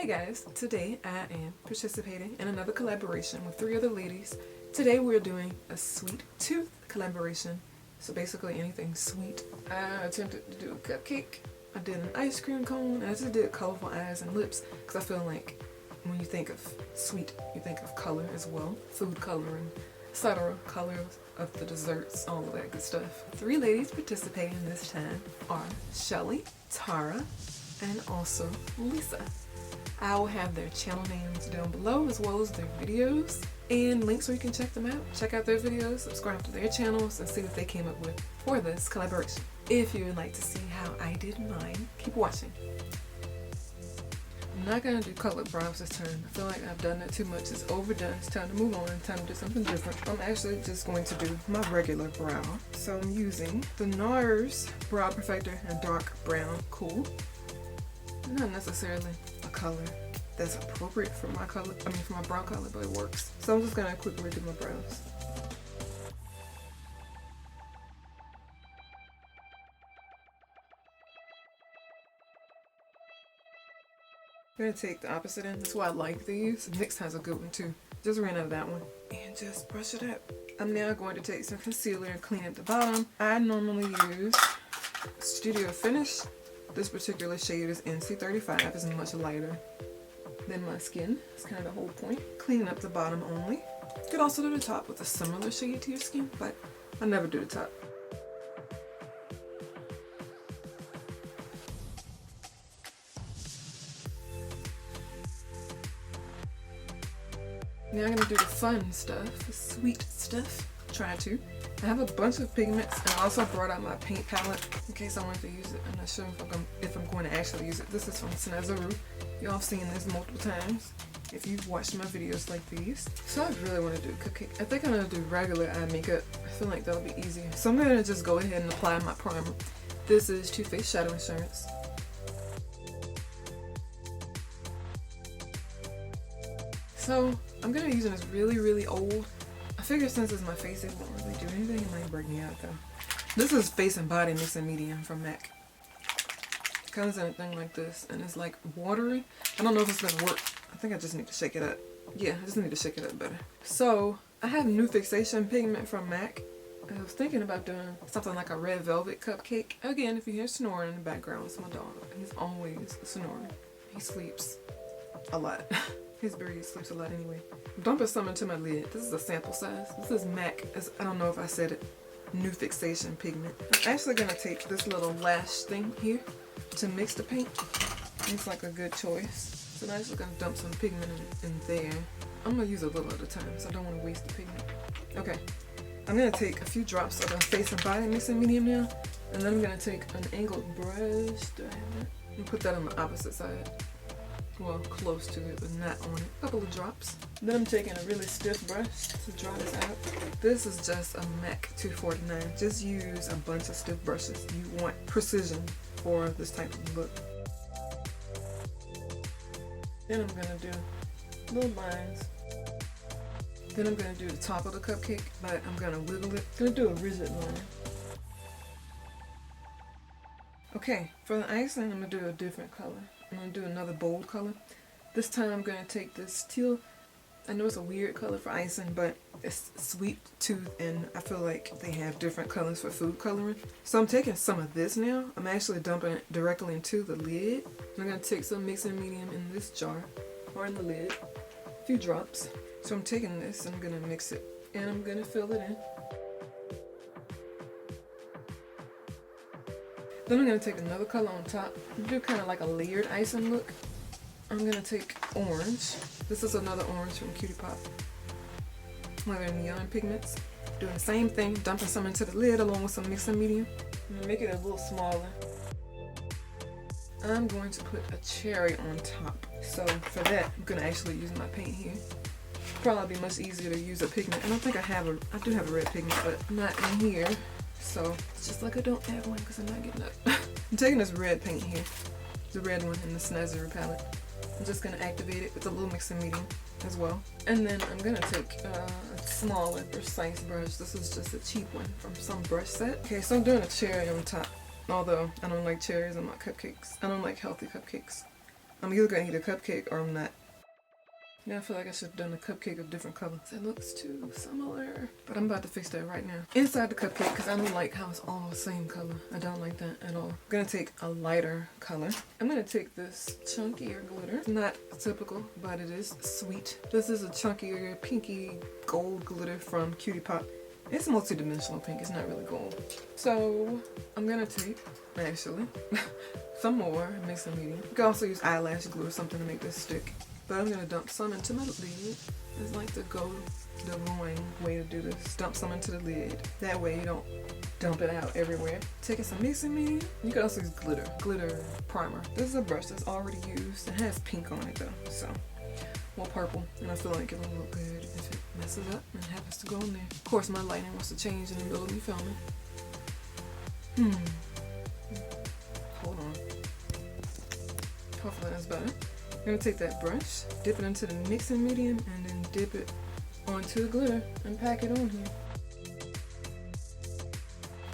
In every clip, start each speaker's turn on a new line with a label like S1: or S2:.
S1: Hey guys, today I am participating in another collaboration with 3 other ladies. Today we're doing a sweet tooth collaboration, so basically anything sweet. I attempted to do a cupcake, I did an ice cream cone, and I just did colorful eyes and lips because I feel like when you think of sweet, you think of color as well, food coloring, etc. colors of the desserts, all of that good stuff. 3 ladies participating this time are Shelly, Tara, and also Lisa. I will have their channel names down below as well as their videos and links so you can check them out. Check out their videos, subscribe to their channels, and see what they came up with for this collaboration. If you would like to see how I did mine, keep watching. I'm not going to do colored brows this time. I feel like I've done that too much. It's overdone. It's time to move on. Time to do something different. I'm actually just going to do my regular brow. So I'm using the NARS Brow Perfector in Dark Brown Cool. Not necessarily a color that's appropriate for my color, for my brow color, but it works. So I'm just gonna quickly do my brows. I'm gonna take the opposite end. That's why I like these. NYX has a good one too. Just ran out of that one. And just brush it up. I'm now going to take some concealer and clean up the bottom. I normally use Studio Finish. This particular shade is NC35. It's much lighter than my skin. It's kind of the whole point. Cleaning up the bottom only. You could also do the top with a similar shade to your skin, but I never do the top. Now I'm going to do the fun stuff, the sweet stuff. Try to. I have a bunch of pigments, and I also brought out my paint palette in case I wanted to use it. I'm not sure if I'm going to actually use it. This is from Snazaroo. Y'all have seen this multiple times if you've watched my videos like these. So I really want to do a cupcake. I think I'm going to do regular eye makeup. I feel like that'll be easier. So I'm going to just go ahead and apply my primer. This is Too Faced Shadow Insurance. So I'm going to be using this really old. I figure since it's my face, it won't really do anything. It might break me out though. This is Face and Body Mixing Medium from MAC. It comes in a thing like this, and it's like watery. I don't know if it's gonna work. I think I just need to shake it up. Yeah, I just need to shake it up better. So I have New Fixation pigment from MAC. I was thinking about doing something like a red velvet cupcake. Again, if you hear snoring in the background, it's my dog. He's always snoring. He sleeps a lot. His breed sleeps a lot anyway. I'm dumping some into my lid. This is a sample size. This is MAC. I don't know if I said it. New Fixation pigment. I'm actually gonna take this little lash thing here to mix the paint. It's like a good choice. So I'm actually gonna dump some pigment in there. I'm gonna use a little at a time, so I don't want to waste the pigment. Okay. I'm gonna take a few drops of the Face and Body Mixing Medium now, and then I'm gonna take an angled brush. Do I have that? And put that on the opposite side. Well, close to it, but not on it. A couple of drops. Then I'm taking a really stiff brush to dry this out. This is just a MAC 249. Just use a bunch of stiff brushes. You want precision for this type of look. Then I'm gonna do little lines. Then I'm gonna do the top of the cupcake, but I'm gonna wiggle it. I'm gonna do a rigid line. Okay, for the icing, I'm gonna do a different color. I'm going to do another bold color. This time I'm going to take this teal. I know it's a weird color for icing, but it's sweet tooth, and I feel like they have different colors for food coloring. So I'm taking some of this now. I'm actually dumping it directly into the lid. I'm going to take some mixing medium in this jar, or in the lid. A few drops. So I'm taking this and I'm going to mix it, and I'm going to fill it in. Then I'm going to take another color on top. Do kind of like a layered icing look. I'm going to take orange. This is another orange from Cutie Pop. One of their neon pigments. Doing the same thing, dumping some into the lid along with some mixing medium. I'm going to make it a little smaller. I'm going to put a cherry on top. So for that, I'm going to actually use my paint here. Probably be much easier to use a pigment. I don't think I do have a red pigment, but not in here. So it's just like I don't have one because I'm not getting up. I'm taking this red paint here, the red one in the Snazaroo palette. I'm just going to activate it with a little mixing medium as well. And then I'm going to take a smaller, precise brush. This is just a cheap one from some brush set. Okay, so I'm doing a cherry on top. Although I don't like cherries on my cupcakes. I don't like healthy cupcakes. I'm either gonna eat a cupcake or I'm not. Now I feel like I should have done a cupcake of different colors. It looks too similar. But I'm about to fix that right now. Inside the cupcake, because I don't like how it's all the same color. I don't like that at all. I'm gonna take a lighter color. I'm gonna take this chunkier glitter. It's not typical, but it is sweet. This is a chunkier, pinky gold glitter from Cutie Pop. It's multi-dimensional pink, it's not really gold. So I'm gonna take, actually, some more, mix and medium. You can also use eyelash glue or something to make this stick. But I'm gonna dump some into my lid. It's like the going way to do this. Dump some into the lid. That way you don't dump it out everywhere. Taking some mixing medium. You can also use glitter primer. This is a brush that's already used. It has pink on it though, so more purple. And I feel like it'll look good if it messes up and happens to go in there. Of course, my lighting wants to change in the middle of me filming. Hold on. Hopefully that's better. I'm gonna take that brush, dip it into the mixing medium, and then dip it onto the glitter and pack it on here.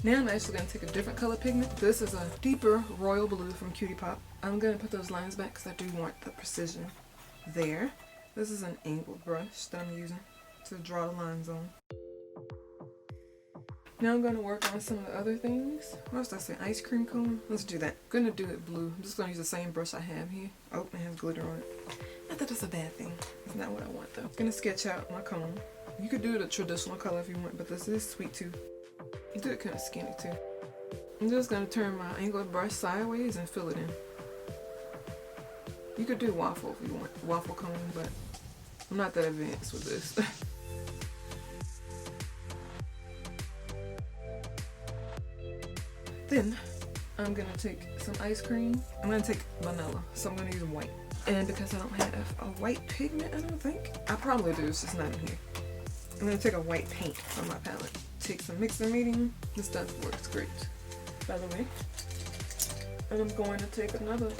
S1: Now I'm actually gonna take a different color pigment. This is a deeper royal blue from Cutie Pop. I'm gonna put those lines back because I do want the precision there. This is an angled brush that I'm using to draw the lines on. Now I'm going to work on some of the other things. What else did I say? Ice cream cone? Let's do that. I'm going to do it blue. I'm just going to use the same brush I have here. Oh, it has glitter on it. Not that it's a bad thing. It's not what I want though. I'm going to sketch out my cone. You could do the traditional color if you want, but this is sweet too. You do it kind of skinny too. I'm just going to turn my angled brush sideways and fill it in. You could do waffle if you want. Waffle cone, but I'm not that advanced with this. Then I'm gonna take some ice cream. I'm gonna take vanilla, so I'm gonna use white. And because I don't have a white pigment, I don't think. I probably do, it's just not in here. I'm gonna take a white paint from my palette. Take some mixing medium. This stuff works great, by the way. And I'm going to take another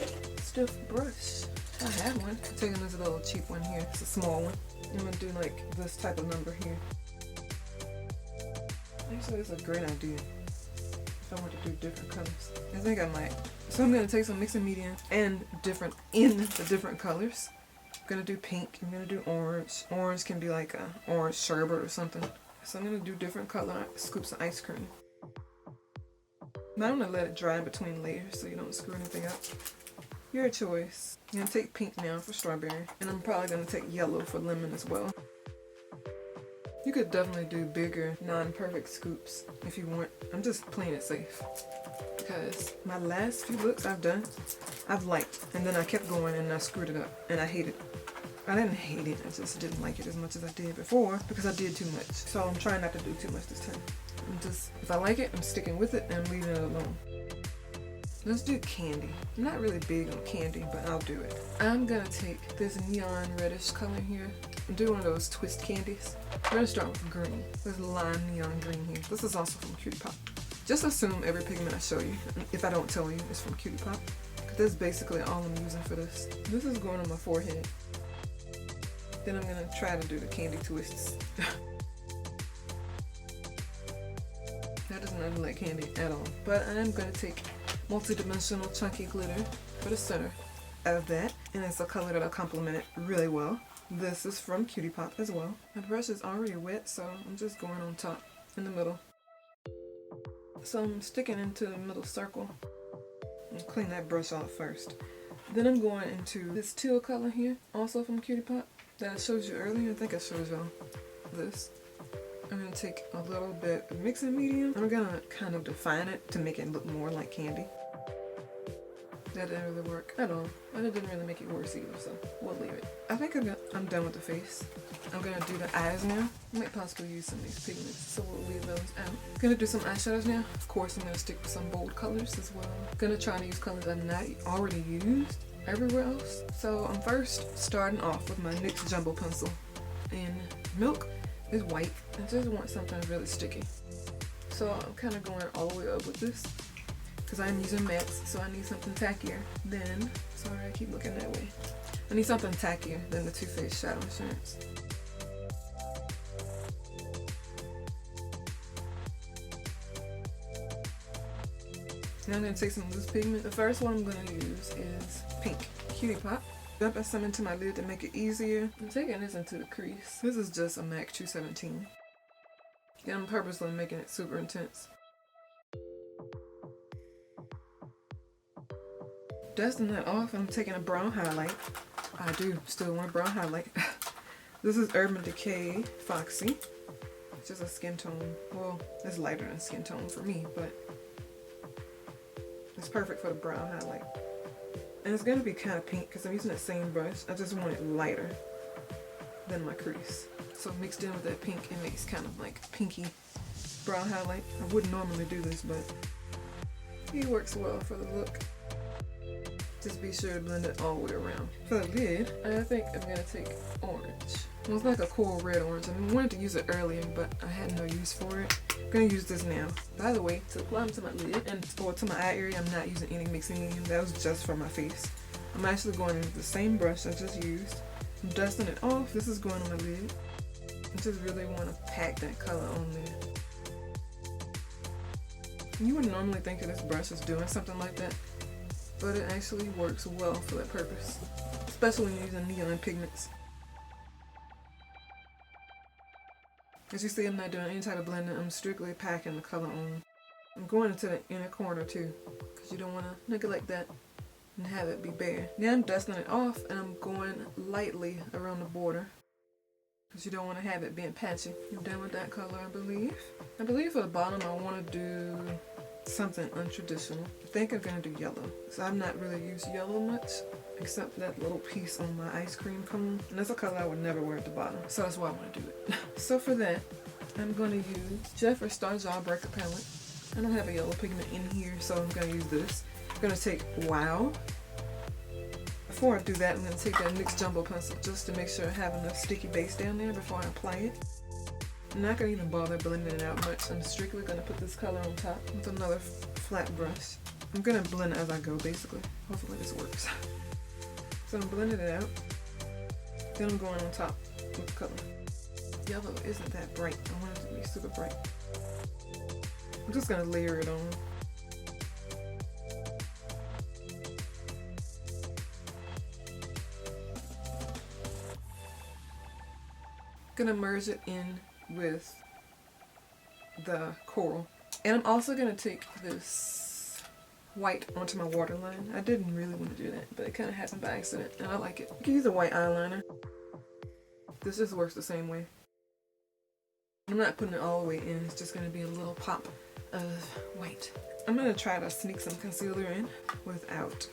S1: stiff brush. I have one. I'm taking this little cheap one here. It's a small one. I'm gonna do like this type of number here. Actually, it's a great idea. I want to do different colors. I think I might. So I'm going to take some mixing medium and in the different colors. I'm going to do pink. I'm going to do orange. Orange can be like a orange sherbet or something. So I'm going to do different color scoops of ice cream. Now I'm going to let it dry between layers so you don't screw anything up. Your choice. I'm going to take pink now for strawberry. And I'm probably going to take yellow for lemon as well. You could definitely do bigger, non-perfect scoops if you want. I'm just playing it safe because my last few looks I've liked, and then I kept going and I screwed it up and I hated it. I didn't hate it, I just didn't like it as much as I did before because I did too much. So I'm trying not to do too much this time. If I like it, I'm sticking with it and I'm leaving it alone. Let's do candy. I'm not really big on candy, but I'll do it. I'm gonna take this neon reddish color here and do one of those twist candies. We're gonna start with green. There's lime neon green here. This is also from Cutie Pop. Just assume every pigment I show you, if I don't tell you, is from Cutie Pop. Because that's basically all I'm using for this. This is going on my forehead. Then I'm gonna try to do the candy twists. That does not look like candy at all. But I'm gonna take multi-dimensional chunky glitter for the center of that, and it's a color that'll complement it really well. This is from Cutie Pop as well. My brush is already wet, so I'm just going on top in the middle. So I'm sticking into the middle circle and clean that brush off first. Then I'm going into this teal color here, also from Cutie Pop, that I showed you earlier. I think I showed y'all this. I'm going to take a little bit of mixing medium. I'm going to kind of define it to make it look more like candy. That didn't really work at all. But it didn't really make it worse either, so we'll leave it. I think I'm done with the face. I'm going to do the eyes now. I might possibly use some of these pigments, so we'll leave those out. I'm going to do some eyeshadows now. Of course, I'm going to stick with some bold colors as well. I'm going to try to use colors I've not already used everywhere else. So I'm first starting off with my NYX Jumbo Pencil in Milk. It's white. I just want something really sticky. So I'm kind of going all the way up with this because I'm using mattes, so I need something tackier than, sorry I keep looking that way. I need something tackier than the Too Faced Shadow Insurance. Now I'm going to take some loose pigment. The first one I'm going to use is pink. cutie pop. Dumping some into my lid to make it easier. I'm taking this into the crease. This is just a MAC 217. Yeah, I'm purposely making it super intense. Dusting that off, I'm taking a brown highlight. I do still want a brown highlight. This is Urban Decay Foxy. It's just a skin tone. Well, it's lighter than skin tone for me, but it's perfect for the brown highlight. And it's gonna be kind of pink because I'm using the same brush. I just want it lighter than my crease. So mixed in with that pink, it makes kind of like pinky brown highlight. I wouldn't normally do this, but it works well for the look. Just be sure to blend it all the way around. For the lid, I think I'm gonna take orange. Well, it's like a cool red orange. I wanted to use it earlier, but I had no use for it. I'm gonna use this now. By the way, to apply them to my lid and or to my eye area, I'm not using any mixing medium. That was just for my face. I'm actually going in with the same brush I just used. I'm dusting it off. This is going on my lid. I just really want to pack that color on there. You would normally think that this brush is doing something like that, but it actually works well for that purpose, especially when you're using neon pigments. As you see, I'm not doing any type of blending. I'm strictly packing the color on. I'm going into the inner corner too, because you don't want to neglect that and have it be bare. Now I'm dusting it off, and I'm going lightly around the border, because you don't want to have it being patchy. I'm done with that color, I believe. I believe for the bottom, I want to do something untraditional. I think I'm going to do yellow. So I've not really used yellow much, except that little piece on my ice cream cone. And that's a color I would never wear at the bottom. So that's why I want to do it. So for that, I'm going to use Jeffree Star Jawbreaker palette. I don't have a yellow pigment in here, so I'm going to use this. I'm going to take Wow. Before I do that, I'm going to take that NYX Jumbo pencil just to make sure I have enough sticky base down there before I apply it. I'm not going to even bother blending it out much. I'm strictly going to put this color on top with another flat brush. I'm going to blend as I go, basically. Hopefully this works. So I'm blending it out. Then I'm going on top with the color. Yellow isn't that bright. I want it to be super bright. I'm just going to layer it on. Gonna merge it in with the coral, and I'm also gonna take this white onto my waterline. I didn't really want to do that, but it kind of happened by accident, and I like it. You can use a white eyeliner. This just works the same way. I'm not putting it all the way in. It's just gonna be a little pop of white. I'm gonna try to sneak some concealer in without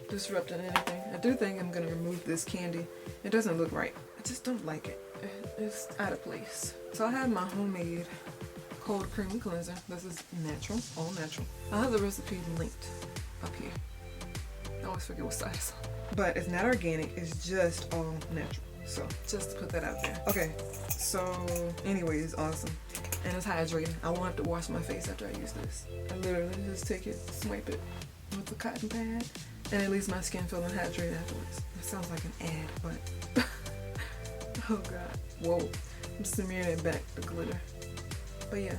S1: disrupting anything. I do think I'm gonna remove this candy. It doesn't look right. I just don't like it. It's out of place. So I have my homemade cold creamy cleanser. This is natural, all natural. I have the recipe linked up here. I always forget what size. But it's not organic, it's just all natural. So just to put that out there. Okay, so anyway, it's awesome. And it's hydrating. I won't have to wash my face after I use this. I literally just take it, swipe it with a cotton pad, and it leaves my skin feeling hydrated afterwards. It sounds like an ad, but oh god. Whoa. I'm smearing it back, the glitter. But yeah,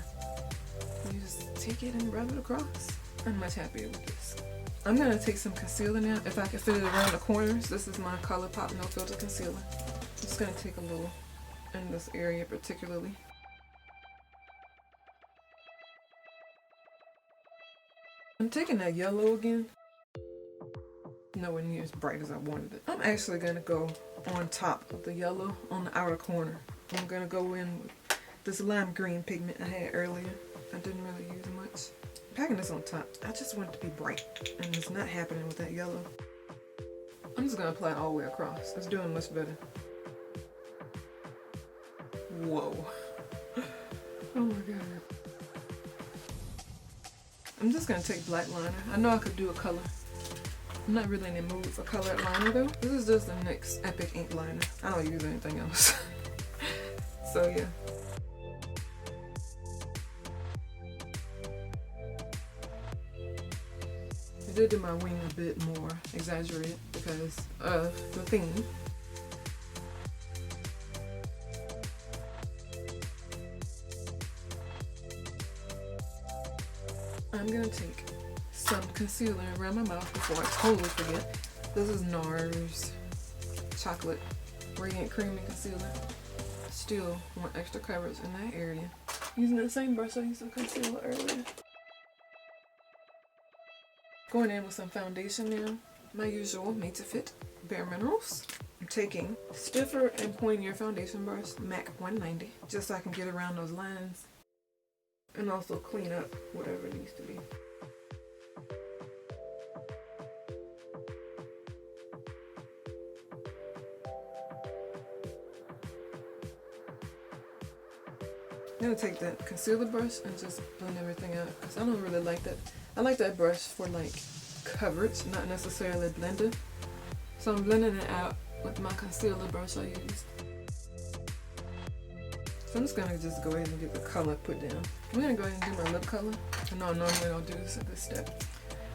S1: you just take it and rub it across. I'm much happier with this. I'm gonna take some concealer now. If I can fit it around the corners, this is my ColourPop No Filter Concealer. I'm just gonna take a little in this area particularly. I'm taking that yellow again. Nowhere near as bright as I wanted it. I'm actually gonna go on top of the yellow on the outer corner. I'm gonna go in with this lime green pigment I had earlier. I didn't really use much. I'm packing this on top. I just want it to be bright, and it's not happening with that yellow. I'm just gonna apply it all the way across. It's doing much better. Whoa. Oh my god. I'm just gonna take black liner. I know I could do a color. I'm not really in the mood for colored liner though. This is just the NYX Epic Ink Liner. I don't use anything else. So yeah. I did do my wing a bit more exaggerated because of the theme. I'm gonna take some concealer around my mouth before I totally forget. This is NARS Chocolate Radiant Creamy Concealer. Still want extra coverage in that area. Using the same brush I used to conceal earlier. Going in with some foundation now. My usual Made to Fit Bare Minerals. I'm taking stiffer and pointier foundation brush, MAC 190, just so I can get around those lines and also clean up whatever needs to be. I'm gonna take that concealer brush and just blend everything out because I don't really like that. I like that brush for like coverage, not necessarily blending. So I'm blending it out with my concealer brush I used. So I'm just gonna just go ahead and get the color put down. I'm gonna go ahead and do my lip color. I know I normally don't do this at this step.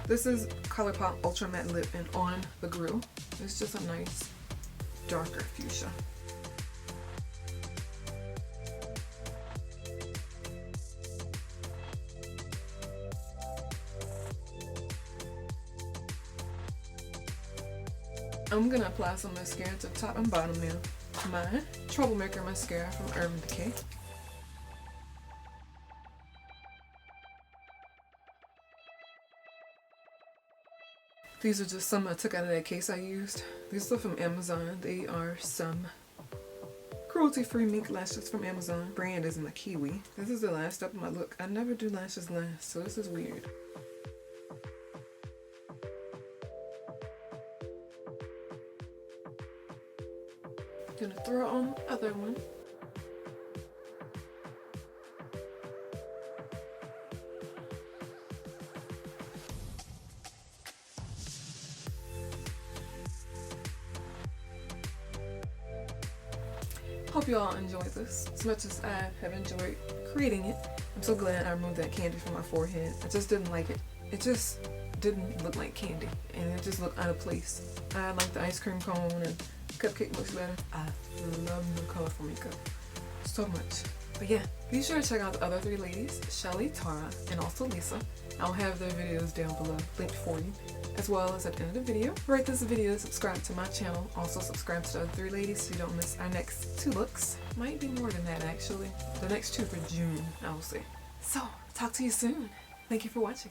S1: This is ColourPop Ultra Matte Lip and On the Grill. It's just a nice darker fuchsia. I'm gonna apply some mascara to top and bottom now. My Troublemaker mascara from Urban Decay. These are just some I took out of that case I used. These are from Amazon. They are some cruelty-free mink lashes from Amazon. Brand is in the Kiwi. This is the last step of my look. I never do lashes last, so this is weird. Gonna throw on the other one. Hope you all enjoyed this as much as I have enjoyed creating it. I'm so glad I removed that candy from my forehead. I just didn't like it. It just didn't look like candy and it just looked out of place. I like the ice cream cone and cupcake looks better. I love the colorful makeup so much. But yeah, be sure to check out the other three ladies, Shelly, Tara, and also Lisa. I'll have their videos down below linked for you, as well as at the end of the video. Rate this video, subscribe to my channel, also subscribe to the other three ladies so you don't miss our next 2 looks. Might be more than that actually. The next 2 for June, I will say. So, talk to you soon. Thank you for watching.